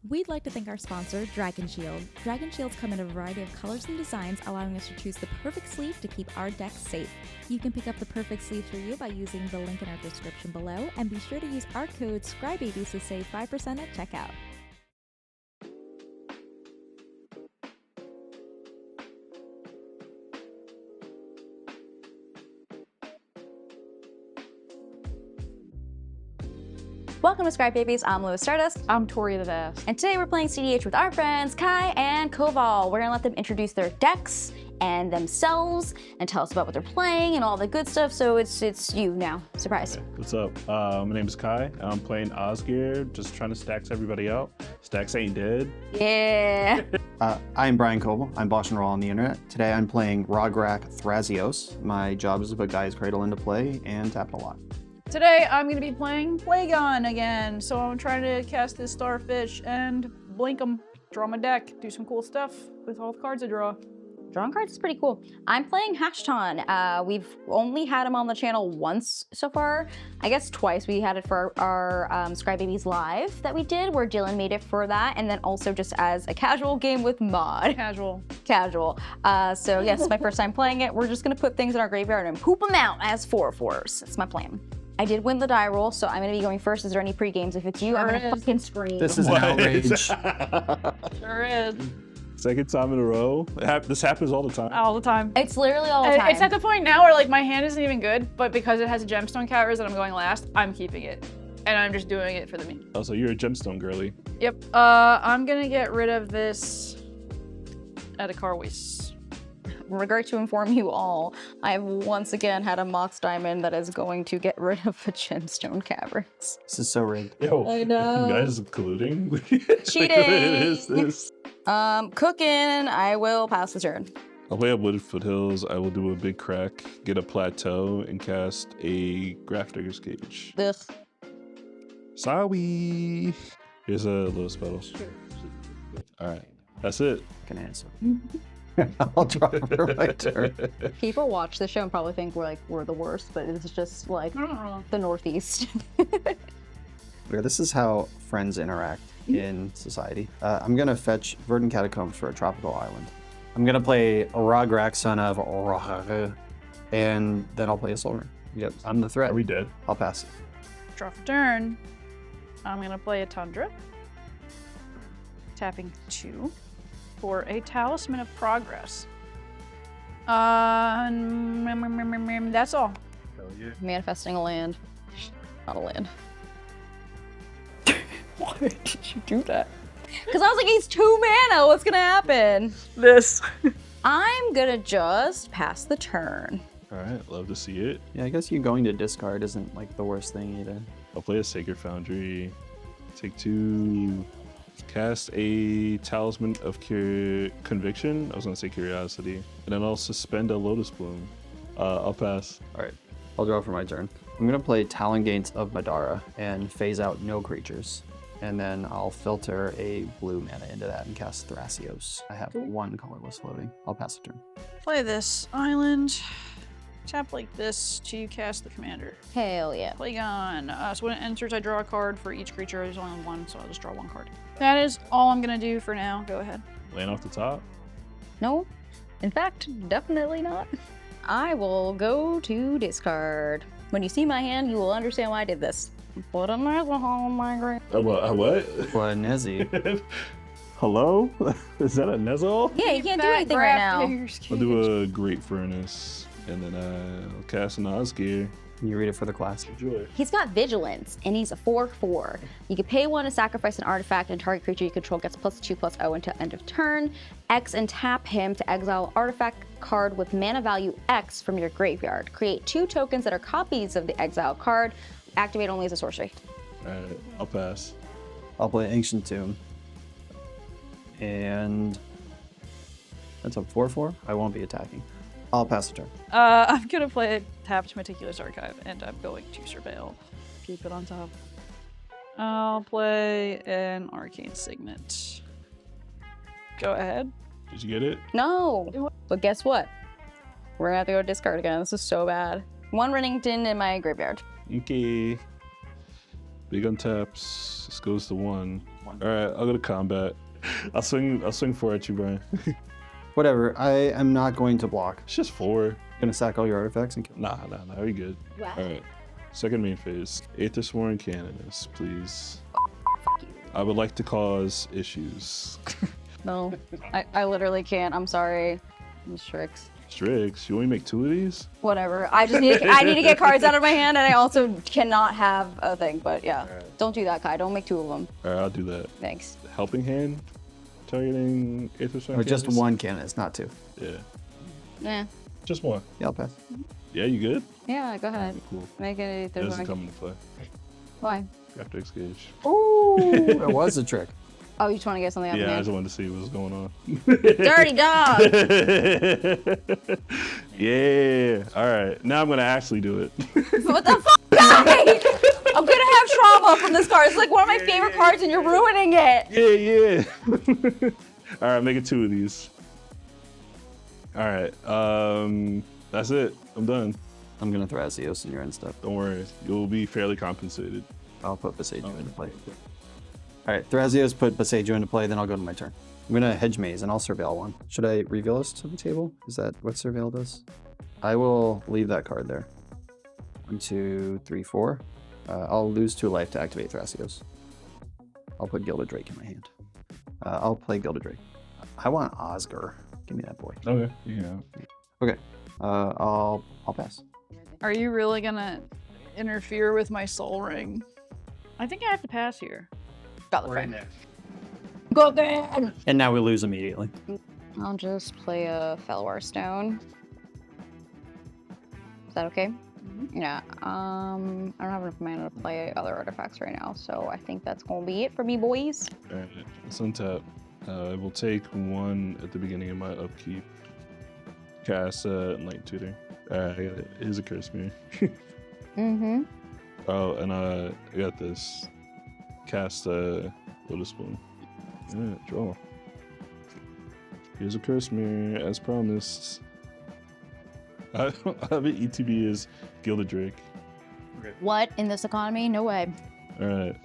We'd like to thank our sponsor, Dragon Shield. Dragon Shields come in a variety of colors and designs, allowing us to choose the perfect sleeve to keep our decks safe. You can pick up the perfect sleeve for you by using the link in our description below, and be sure to use our code Scrybabies to save 5% at checkout. Welcome to Scrybabies. I'm Lewis Stardust. I'm Tori the Dash. And today we're playing cEDH with our friends Kai and Koval. We're gonna let them introduce their decks and themselves and tell us about what they're playing and all the good stuff. So it's you now. Surprise. Okay. What's up? My name is Kai. I'm playing Osgir, just trying to stacks everybody out. Stacks ain't dead. Yeah. I'm Brian Coble. I'm Bosh N Roll on the internet. Today I'm playing RogThras. My job is to put Guy's Cradle into play and tap it a lot. Today I'm going to be playing Plagon again. So I'm trying to cast this Starfish and blink them, draw my deck, do some cool stuff with all the cards I draw. Drawing cards is pretty cool. I'm playing Hashaton. We've only had him on the channel once so far. I guess twice. We had it for our Scrybabies Live that we did, where Dylan made it for that, and then also just as a casual game with mod. Casual. So yes, it's my first time playing it. We're just gonna put things in our graveyard and poop them out as 4/4s. That's my plan. I did win the die roll, so I'm gonna be going first. Is there any pre-games? If it's you, I'm gonna fucking scream. This is an outrage. Sure is. Second time in a row. This happens all the time. All the time. It's literally all the time. It's at the point now where like my hand isn't even good, but because it has a gemstone counters and I'm going last, I'm keeping it. And I'm just doing it for the meme. Oh, so you're a gemstone girly. Yep. I'm gonna get rid of this Edicarwis. In regard to inform you all, I have once again had a Mox Diamond that is going to get rid of the Gemstone Caverns. This is so rigged. Yo, I know. You guys colluding? Cheating. What is this? Cooking, I will pass the turn. I'll play up Wooded Foothills. I will do a big crack, get a plateau, and cast a Grafdigger's Cage. Ugh. Sorry. Here's a Lotus Petal. All right, that's it. Can answer. I'll draw for my turn. People watch the show and probably think we're the worst, but it's just like the Northeast. This is how friends interact in society. I'm gonna fetch Verdant Catacombs for a tropical island. I'm gonna play RogThras, son of RogThras, and then I'll play a Soul Ring. Yep, I'm the threat. Are we dead? I'll pass it. Draw for turn. I'm gonna play a Tundra. Tapping 2 for a Talisman of Progress. That's all. Hell yeah. Manifesting a land. Not a land. Why did you do that? Because I was like, he's 2 mana. What's gonna happen? This. I'm gonna just pass the turn. All right, love to see it. Yeah, I guess you going to discard isn't like the worst thing either. I'll play a Sacred Foundry. Take 2. Cast a Talisman of Conviction. I was gonna say Curiosity. And then I'll suspend a Lotus Bloom. I'll pass. All right, I'll draw for my turn. I'm gonna play Talon Gates of Madara and phase out no creatures. And then I'll filter a blue mana into that and cast Thrasios. I have 1 colorless floating. I'll pass the turn. Play this island. Tap like this to cast the commander. Hell yeah. Plagon. So when it enters, I draw a card for each creature. There's only 1, so I'll just draw 1 card. That is all I'm gonna do for now. Go ahead. Land off the top. No. In fact, definitely not. I will go to discard. When you see my hand, you will understand why I did this. Put a alcohol on my grave. What? What, Nezzy? Hello? Is that a Nezol? Yeah, you can't do anything right now. I'll do a Great Furnace, and then I'll cast an Osgir. Can you read it for the class? Enjoy. He's got Vigilance, and he's a 4/4. You can pay 1 to sacrifice an artifact, and target creature you control gets +2/+0 until end of turn. X and tap him to exile an artifact card with mana value X from your graveyard. Create 2 tokens that are copies of the exile card. Activate only as a sorcery. Alright, I'll pass. I'll play Ancient Tomb. And that's a 4/4. I won't be attacking. I'll pass the turn. I'm gonna play a tapped Meticulous Archive, and I'm going to Surveil. Keep it on top. I'll play an Arcane Signet. Go ahead. Did you get it? No, but guess what? We're gonna have to go discard again. This is so bad. 1 Rennington in my graveyard. Okay. Big untaps. This goes to 1. All right, I'll go to combat. I'll swing 4 at you, Brian. Whatever. I am not going to block. It's just 4. Gonna sack all your artifacts and kill. Nah, we good. What? All right. Second main phase. Aethersworn Canonist, please. I would like to cause issues. No, I literally can't. I'm sorry. I'm Strix. Strix, you want me to make 2 of these? Whatever. I need to get cards out of my hand, and I also cannot have a thing. But yeah, don't do that, Kai. Don't make 2 of them. All right, I'll do that. Thanks. Helping Hand, targeting Aethersworn. Or just Canonist? 1 canonist, not 2. Yeah, Yeah. just 1. Yeah, I'll pass. Yeah, you good? Yeah. Go ahead. Cool. Make it. It There's doesn't one. come into play. Why? After X-Gauge. Ooh. It was a trick. Oh, you just want to get something out of Yeah, I me? just wanted to see what was going on. Dirty dog. Yeah. All right. Now I'm gonna actually do it. What the fuck, guys? I'm gonna have trauma from this card. It's like one of my favorite cards, and you're ruining it. Yeah. All right, making 2 of these. All right. That's it. I'm done. I'm gonna Thrasios in your end step. Don't worry. You'll be fairly compensated. I'll put Boseiju into play. All right, Thrasios put Boseiju into play, then I'll go to my turn. I'm gonna hedge maze and I'll surveil 1. Should I reveal this to the table? Is that what surveil does? I will leave that card there. 1, 2, 3, 4. I'll lose 2 life to activate Thrasios. I'll put Gilded Drake in my hand. I'll play Gilded Drake. I want Osgir. Give me that boy. Okay. Yeah. Okay. I'll pass. Are you really gonna interfere with my soul ring? I think I have to pass here. Got the frame. Go again. And now we lose immediately. I'll just play a Felwar Stone. Is that okay? Yeah. I don't have enough mana to play other artifacts right now, so I think that's gonna be it for me, boys. All right. Let's untap. I will take 1 at the beginning of my upkeep. Cast Light Tutor. I got it. Here's a Curse Mirror. Mm-hmm. Oh, and I got this. Cast Lotus Bloom. Yeah, draw. Here's a Curse Mirror, as promised. I have it ETB as Gilded Drake. What in this economy? No way. All right,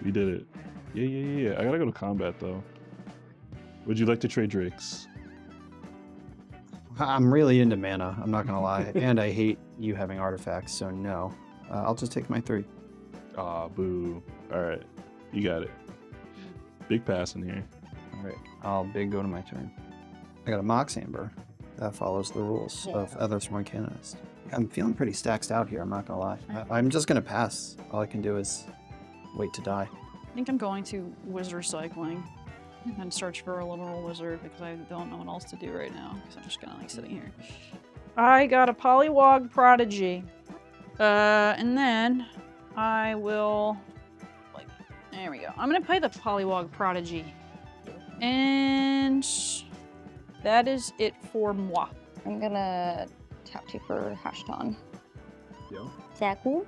we did it. Yeah. I gotta go to combat though. Would you like to trade Drakes? I'm really into mana, I'm not gonna lie. And I hate you having artifacts, so no. I'll just take my 3. Ah, boo. All right, you got it. Big pass in here. All right, I'll big go to my turn. I got a Mox Amber. That follows the rules of Aethersworn Canonist. I'm feeling pretty stacked out here, I'm not gonna lie. I'm just gonna pass. All I can do is wait to die. I think I'm going to wizard cycling and search for a literal wizard because I don't know what else to do right now because I'm just kind of like sitting here. I got a Polywog Prodigy. And then I will, like, there we go. I'm gonna play the Polywog Prodigy. And that is it for moi. I'm gonna tap 2 for Hashaton. Yeah. Is that cool?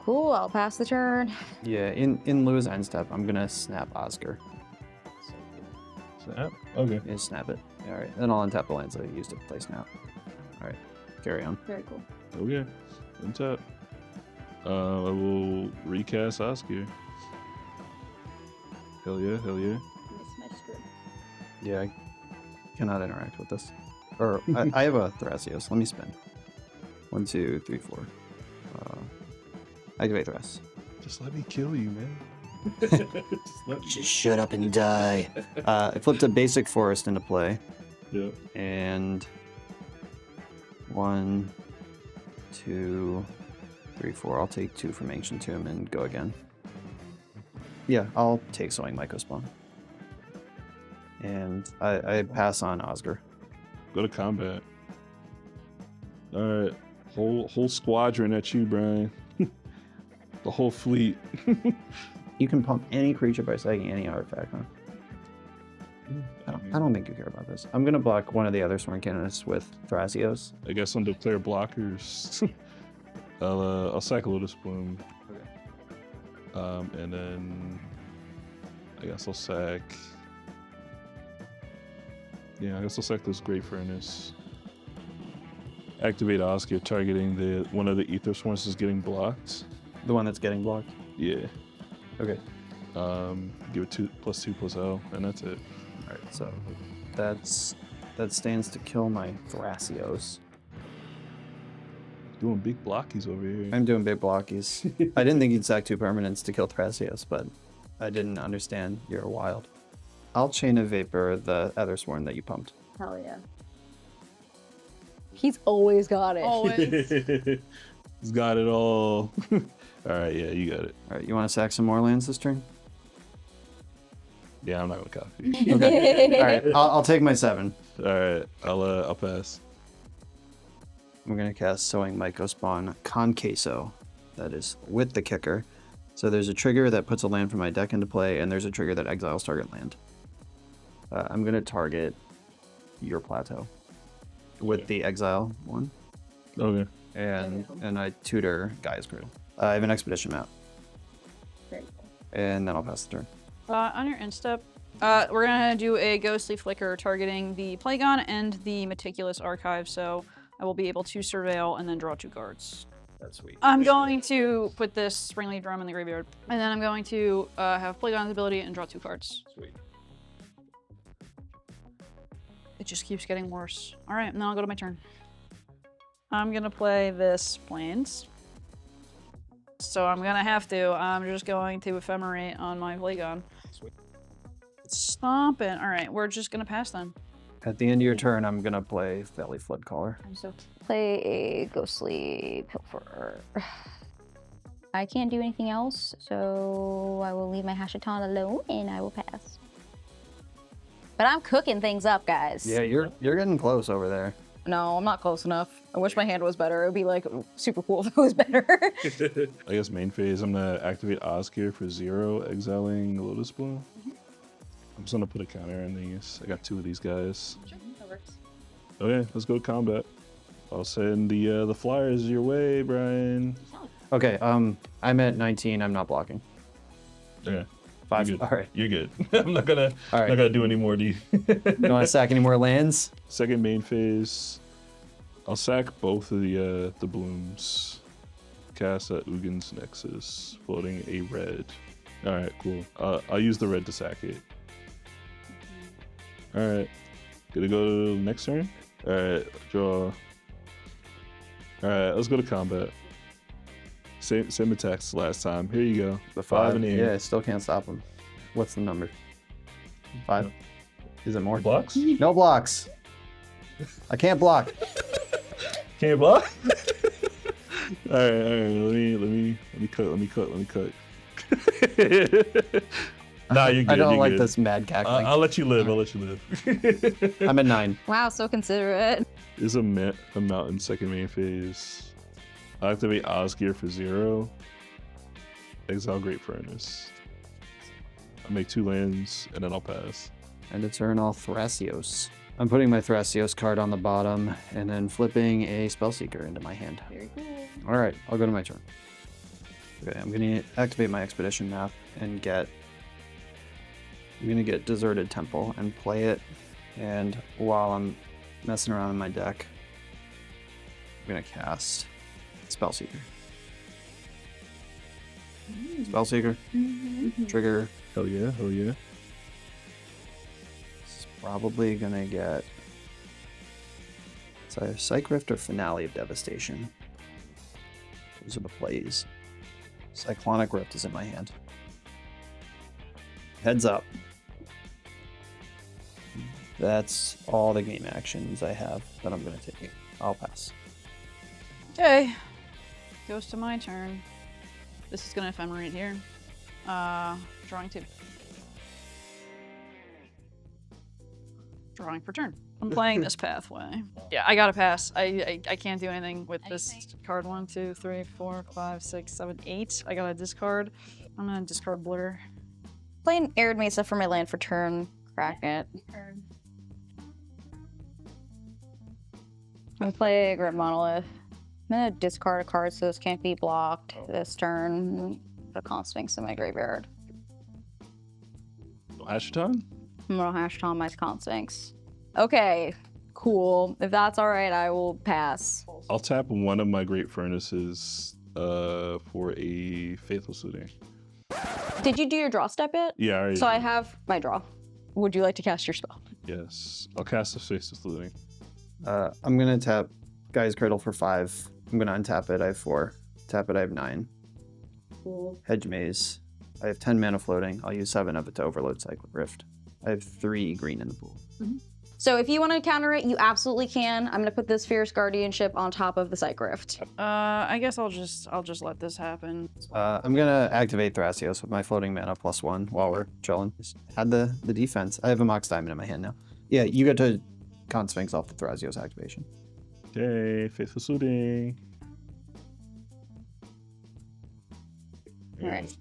Cool, I'll pass the turn. Yeah, in Lou's end step, I'm gonna snap Osgir. Snap? Okay. Yeah, snap it. All right, then I'll untap the lands that I used to play snap. All right, carry on. Very cool. Okay. Untap. I will recast Osgir. Hell yeah. Yeah, I cannot interact with this. Or I have a Thrasios. Let me spin. 1, 2, 3, 4. Activate Thras. Just let me kill you, man. Just shut up and die. I flipped a basic forest into play. Yeah. And 1, 2, 3, 4. I'll take 2 from Ancient Tomb and go again. Yeah, I'll take Sowing Mycospawn. And I pass on Osgir. Go to combat. All right. Whole squadron at you, Brian. The whole fleet. You can pump any creature by sacking any artifact, huh? I don't think you care about this. I'm gonna block one of the other Sworn Canonists with Thrasios. I guess on the player blockers, I'll sack a Lotus Bloom. Okay. And then I guess I'll sack. Yeah, I guess I'll sack this Great Furnace. Activate Osgir, targeting one of the Aethersworns is getting blocked. The one that's getting blocked. Yeah. Okay. Give it 2/2/0, and that's it. All right, so that stands to kill my Thrasios. Doing big blockies over here. I'm doing big blockies. I didn't think you'd sack 2 permanents to kill Thrasios, but I didn't understand you're wild. I'll Chain of Vapor the Ethersworn that you pumped. Hell yeah. He's always got it. Always. He's got it all. All right, yeah, you got it. All right, you want to sack some more lands this turn? Yeah, I'm not gonna copy. Okay. All right, I'll take my 7. All right, I'll pass. I'm gonna cast Sowing Mycospawn Conqueso. That is with the kicker. So there's a trigger that puts a land from my deck into play, and there's a trigger that exiles target land. I'm gonna target your plateau with the exile one, Okay. and I tutor Gaia's Cradle. I have an expedition map, Very cool. and then I'll pass the turn. On your end step, we're gonna do a Ghostly Flicker targeting the Plagon and the Meticulous Archive, so I will be able to surveil and then draw 2 cards. That's sweet. I'm going to put this Springleaf Drum in the graveyard, and then I'm going to have Plagon's ability and draw 2 cards. Sweet. It just keeps getting worse. All right, now I'll go to my turn. I'm gonna play this Plains. So I'm gonna have to. I'm just going to Ephemerate on my Plagon. Sweet. Stomping. All right, we're just gonna pass then. At the end of your turn, I'm gonna play Valley Flood Caller. So play a Ghostly Pilfer. I can't do anything else, so I will leave my Hashaton alone and I will pass. But I'm cooking things up, guys. Yeah, you're getting close over there. No, I'm not close enough. I wish my hand was better. It would be like super cool if it was better. I guess main phase, I'm gonna activate Osgir for 0, exiling Lotus Bloom. I'm just gonna put a counter on these. I got 2 of these guys. Sure, that works. Okay, let's go to combat. I'll send the flyers your way, Brian. Okay, I'm at 19. I'm not blocking. Okay. 5. You're good. All right. You're good. I'm not gonna All right. not gonna do any more to you. You want to sack any more lands? Second main phase, I'll sack both of the blooms. Cast Ugin's Nexus, floating a red. All right, cool. I'll use the red to sack it. All right, gonna go to next turn. All right, draw. All right, let's go to combat. Same attacks last time. Here you go. The 5 in the air. Yeah, I still can't stop him. What's the number? 5. Is it more? Blocks? No blocks. I can't block. Can't block. all right. Let me cut. Nah, you're good. I don't you're like good. this mad cackling. I'll let you live. I'll let you live. I'm at 9. Wow, so considerate. Is a mountain second main phase. I'll activate Osgir for 0. Exile Great Furnace. I'll make 2 lands and then I'll pass. And it's Ernal Thrasios. I'm putting my Thrasios card on the bottom and then flipping a Spellseeker into my hand. Very cool. All right, I'll go to my turn. Okay, I'm going to activate my Expedition map and I'm going to get Deserted Temple and play it. And while I'm messing around in my deck, I'm going to cast Spellseeker. Spellseeker. Trigger. Hell yeah. It's probably going to get... It's either Psych Rift or Finale of Devastation. Those are the plays. Cyclonic Rift is in my hand. Heads up. That's all the game actions I have that I'm going to take. I'll pass. Okay, goes to my turn. This is gonna Ephemerate here. Drawing 2. Drawing for turn. I'm playing this pathway. Yeah, I gotta pass. I can't do anything with this card. 1, 2, 3, 4, 5, 6, 7, 8. I gotta discard. I'm gonna discard Blur. Playing Arid Mesa for my land for turn. Crack it. I'm gonna play Grim Monolith. I'm gonna discard a card so this can't be blocked this turn. Put a Consphinx in my graveyard. Hashaton? I'm gonna Hashaton my Consphinx. Okay, cool. If that's all right, I will pass. I'll tap one of my Great Furnaces for a Faithful Suiting. Did you do your draw step yet? Yeah, I already So I did. have my draw. Would you like to cast your spell? Yes. I'll cast the Faceless Looting. I'm gonna tap Guy's Cradle for 5. I'm gonna untap it. I have 4. Tap it. I have 9. Hedge Maze. I have 10 mana floating. I'll use 7 of it to overload Cyclic Rift. I have 3 green in the pool. So if you want to counter it, you absolutely can. I'm gonna put this Fierce Guardianship on top of the Psych Rift. I guess I'll just let this happen. I'm gonna activate Thrasios with my floating mana +1 while we're chilling. Just add the defense. I have a Mox Diamond in my hand now. Yeah, you get to Con Sphinx off the Thrasios activation. Okay, Faceless Looting. All right.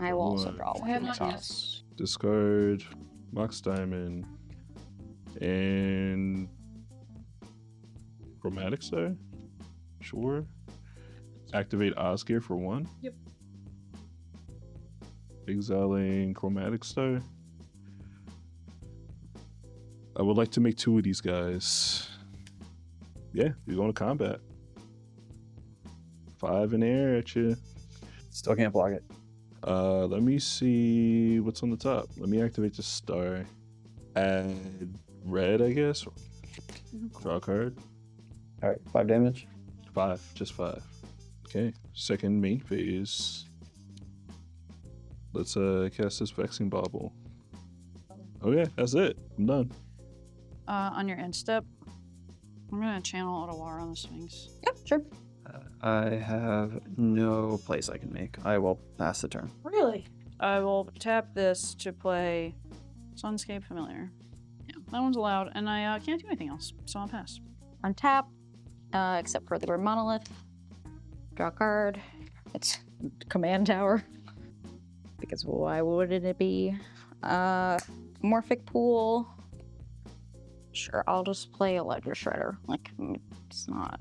I will also draw I one have from the not top. yet. Discard Mox Diamond and Chromatic Star. Sure. Activate Osgir for 1. Yep. Exiling Chromatic Star. I would like to make 2 of these guys. Yeah, you're going to combat. 5 in air at you. Still can't block it. Let me see what's on the top. Let me activate the star. Add red, I guess. Draw a card. All right, 5 damage. 5, just 5. Okay, second main phase. Let's cast this Vexing Bauble. Okay, that's it. I'm done. On your end step, I'm gonna channel Otawara on the Sphinx. Yep, sure. I have no place I can make. I will pass the turn. Really? I will tap this to play Sunscape Familiar. Yeah, that one's allowed, and I can't do anything else, so I'll pass. Untap, except for the word Monolith. Draw a card. It's Command Tower. Because why wouldn't it be? Morphic Pool. Sure, I'll just play a Ledger Shredder. Like, it's not.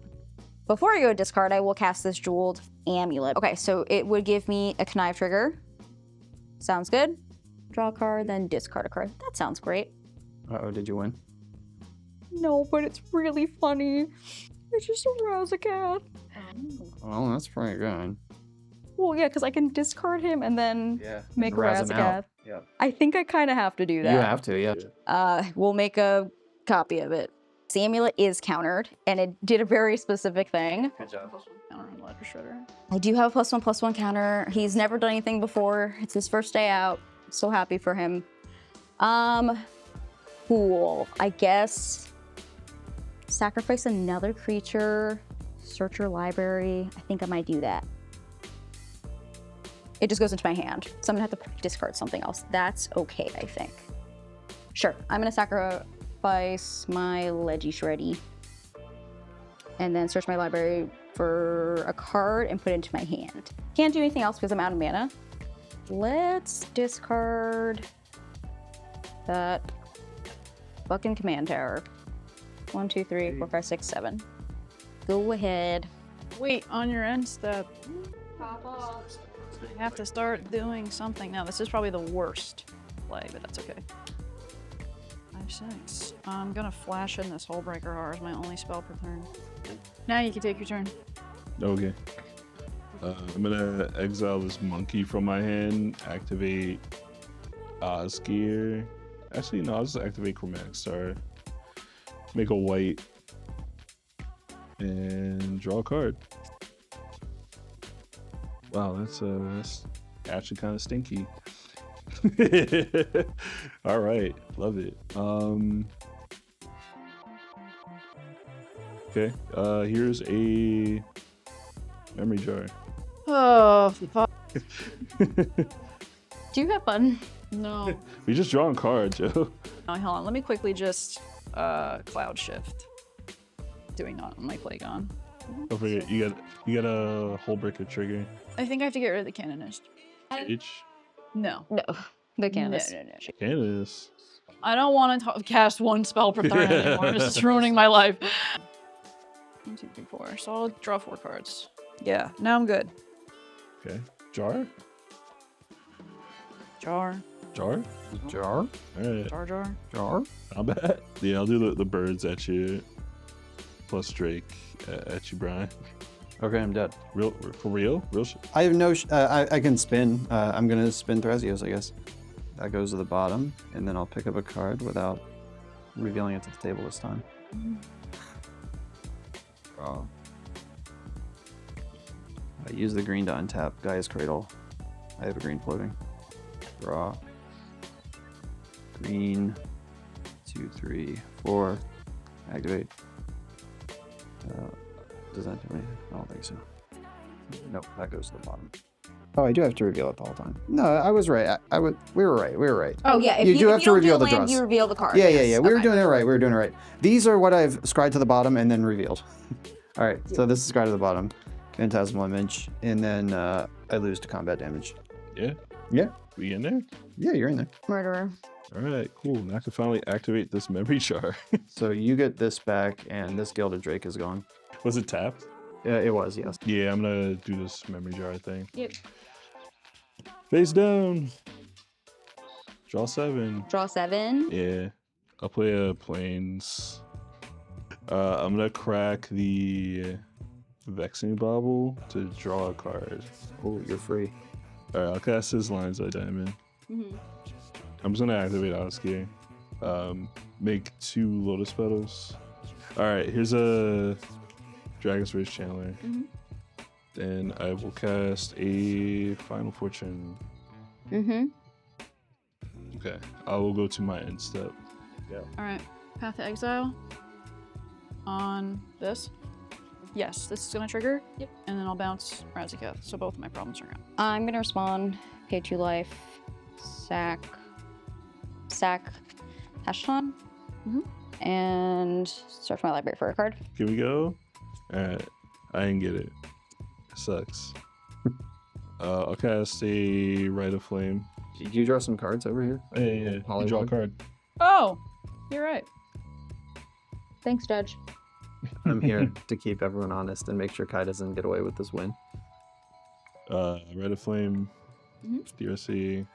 Before I go to discard, I will cast this Jeweled Amulet. Okay, so it would give me a Connive trigger. Sounds good. Draw a card, then discard a card. That sounds great. Uh-oh, did you win? No, but it's really funny. It's just a Razzacat. Well, that's pretty good. Well, yeah, because I can discard him and then make a Razzacat. Yeah. I think I kind of have to do that. You have to, yeah. We'll make a copy of it. The amulet is countered, and it did a very specific thing. Good job. Counter on Ledger Shredder. I do have a +1/+1 counter. He's never done anything before. It's his first day out. So happy for him. Cool. I guess sacrifice another creature, search your library. I think I might do that. It just goes into my hand, so I'm gonna have to discard something else. That's okay, I think. Sure, I'm gonna sacrifice my Leggy Shreddy and then search my library for a card and put it into my hand. Can't do anything else because I'm out of mana. Let's discard that fucking Command Tower. 1, 2, 3, 4, 5, 6, 7. Go ahead. Wait, on your end step. You have to start doing something now. This is probably the worst play, but that's okay. 5, 6. I'm gonna flash in this Hullbreaker R as my only spell per turn. Now you can take your turn. Okay. I'm gonna exile this monkey from my hand, activate Osgir. Actually, no, I'll just activate Chromatic Star. Make a white. And draw a card. Wow, that's actually kind of stinky. All right, love it. Okay, here's a memory jar. Oh, fuck. Do you have fun? No. We just drawing cards, Joe. Oh, hold on. Let me quickly just cloud shift. Doing that on my Plagon. Don't forget, you got a Hullbreaker trigger. I think I have to get rid of the Canonist. H. No. No, the canvas. No. Candace. I don't want to cast one spell per turn anymore. This is ruining my life. 1, 2, 3, 4. So I'll draw 4 cards. Yeah, now I'm good. Okay. Jar? Jar. Jar? Jar? Alright. Jar. Jar? Not bad. Yeah, I'll do the birds at you. Plus Drake at you, Brian. Okay, I'm dead. Real for real? Real shit. I have no. I can spin. I'm gonna spin Thrasios, I guess. That goes to the bottom, and then I'll pick up a card without revealing it to the table this time. Oh. I use the green to untap Gaia's Cradle. I have a green floating. Draw. Green. 2, 3, 4. Activate. Does that do anything? I don't think so. Nope, that goes to the bottom. Oh, I do have to reveal it the whole time. No, I was right. We were right. We were right. Oh yeah, if You do have if to don't reveal do the land, draws. You reveal the card. Yeah. yes. We were Okay. doing it right. We were doing it right. These are what I've scryed to the bottom and then revealed. All right, so this is scryed to the bottom. Phantasmal Image, and then I lose to combat damage. Yeah. Yeah. We in there? Yeah, you're in there. Murderer. All right, cool. Now I can finally activate this memory jar. So you get this back, and this Gilded Drake is gone. Was it tapped? It was, yes. Yeah, I'm gonna do this memory jar thing. Yep. Face down. Draw 7. Draw 7. Yeah. I'll play a plains. I'm gonna crack the Vexing Bauble to draw a card. Oh, you're free. Alright, I'll cast his Lines of Diamond. Mm-hmm. I'm just gonna activate Osgir. Make 2 Lotus Petals. Alright, here's a Dragon's Rage Channeler. Mm-hmm. Then I will cast a Final Fortune. Mm-hmm. Okay, I will go to my end step. All right, Path to Exile on this. Yes, this is gonna trigger. Yep. And then I'll bounce Razaketh, so both of my problems are gone. I'm gonna respond. Pay 2 life. Sack Hashaton. And search my library for a card. Here we go. Alright, I didn't get it. Sucks. I'll cast a Rite of Flame. Did you draw some cards over here? Yeah. You draw a Hollywood? card. Oh, you're right. Thanks, Judge. I'm here to keep everyone honest and make sure Kai doesn't get away with this win. Rite of Flame. Mhm. DRC.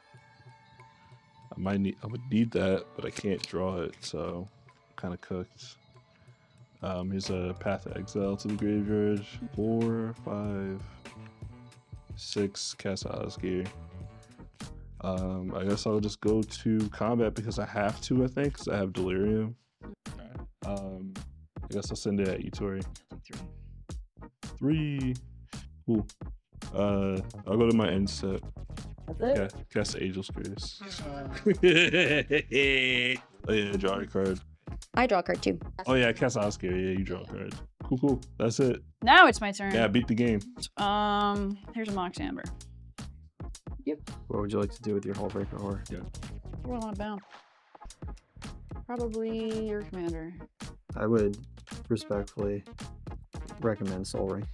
I would need that, but I can't draw it, so I'm kind of cooked. Here's a Path of Exile to the graveyard. 4, 5, 6. Cast Osgir. I guess I'll just go to combat because I have to. I think because I have Delirium. I guess I'll send it at you, Tori. 3. Cool. I'll go to my end step. That's it? Cast Angel's Grace. Oh yeah, draw a card. I draw a card too. Oh yeah, cast Oscar. Yeah, you draw a card. Cool. That's it. Now it's my turn. Yeah, beat the game. Here's a Mox Amber. What would you like to do with your Hullbreaker Horror? What do I want to bounce? Probably your commander. I would respectfully recommend Soul Ring.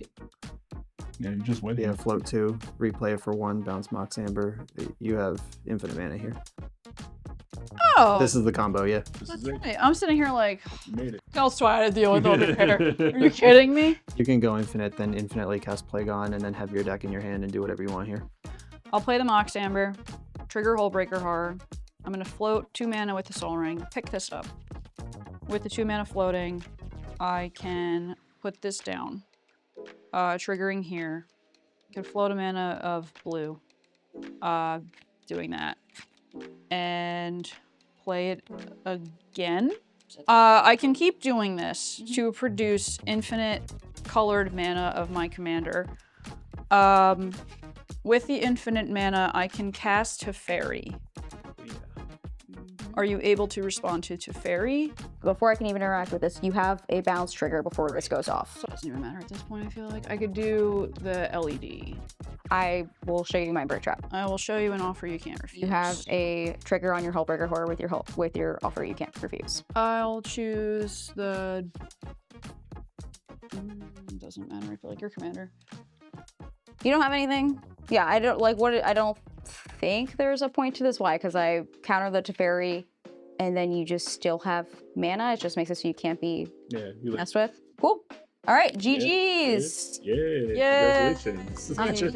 Yeah, you just win. Yeah, float 2, replay it for 1, bounce Mox Amber. You have infinite mana here. Oh, This is the combo, yeah. This that's is it. right. I'm sitting here like, You made it. else do I have to deal with all the hair? Are you kidding me? You can go infinite, then infinitely cast Plagon, and then have your deck in your hand and do whatever you want here. I'll play the Mox Amber, trigger Hullbreaker Horror. I'm gonna float 2 mana with the Soul Ring, pick this up. With the 2 mana floating, I can put this down. Triggering here. Can float a mana of blue. Doing that. And play it again. I can keep doing this to produce infinite colored mana of my commander. With the infinite mana, I can cast Teferi. Are you able to respond to Teferi? Before I can even interact with this, you have a bounce trigger before this goes off. So it doesn't even matter at this point, I feel like. I could do the LED. I will show you my bird trap. I will show you an offer you can't refuse. You have a trigger on your Hullbreaker Horror with your offer you can't refuse. I'll choose the... doesn't matter, I feel like your commander. You don't have anything? Yeah, I don't think there's a point to this. Why? Because I counter the Teferi and then you just still have mana. It just makes it so you can't be Yeah, you messed with. Cool. All right, GG's. Yeah, congratulations. Thank you.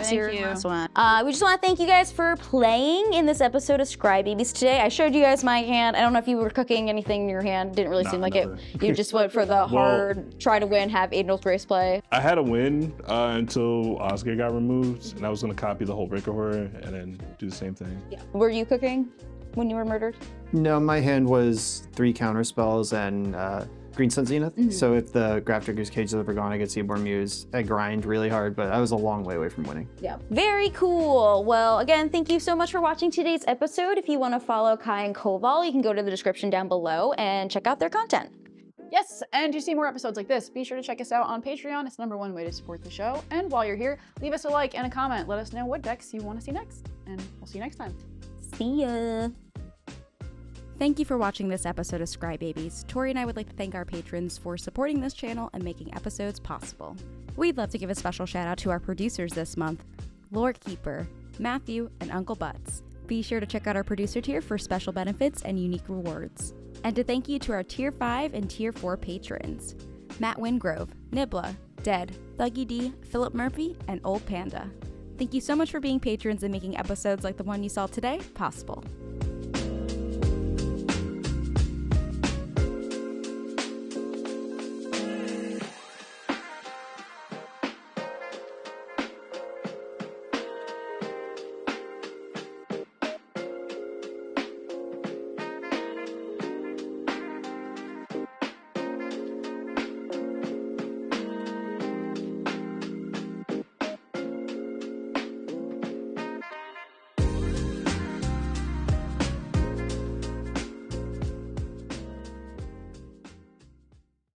Last one. We just want to thank you guys for playing in this episode of Scrybabies today. I showed you guys my hand. I don't know if you were cooking anything in your hand. Didn't really seem like never. it. You just went for the hard, try to win, have Aiden's race play. I had a win until Osgir got removed, and I was going to copy the whole Breaker Horror and then do the same thing. Yeah. Were you cooking when you were murdered? No, my hand was 3 counter spells and Green Sun Zenith. So if the Grafdigger's Cage is ever gone, I get Seaborn Muse. I grind really hard, but I was a long way away from winning. Yeah. Very cool. Well, again, thank you so much for watching today's episode. If you want to follow Kai and Koval, you can go to the description down below and check out their content. Yes, and to see more episodes like this, be sure to check us out on Patreon. It's the #1 way to support the show. And while you're here, leave us a like and a comment. Let us know what decks you want to see next. And we'll see you next time. See ya. Thank you for watching this episode of Scrybabies. Tori and I would like to thank our patrons for supporting this channel and making episodes possible. We'd love to give a special shout out to our producers this month, Lord Keeper, Matthew, and Uncle Butts. Be sure to check out our producer tier for special benefits and unique rewards. And to thank you to our Tier 5 and Tier 4 patrons, Matt Wingrove, Nibla, Dead, Thuggy D, Philip Murphy, and Old Panda. Thank you so much for being patrons and making episodes like the one you saw today possible.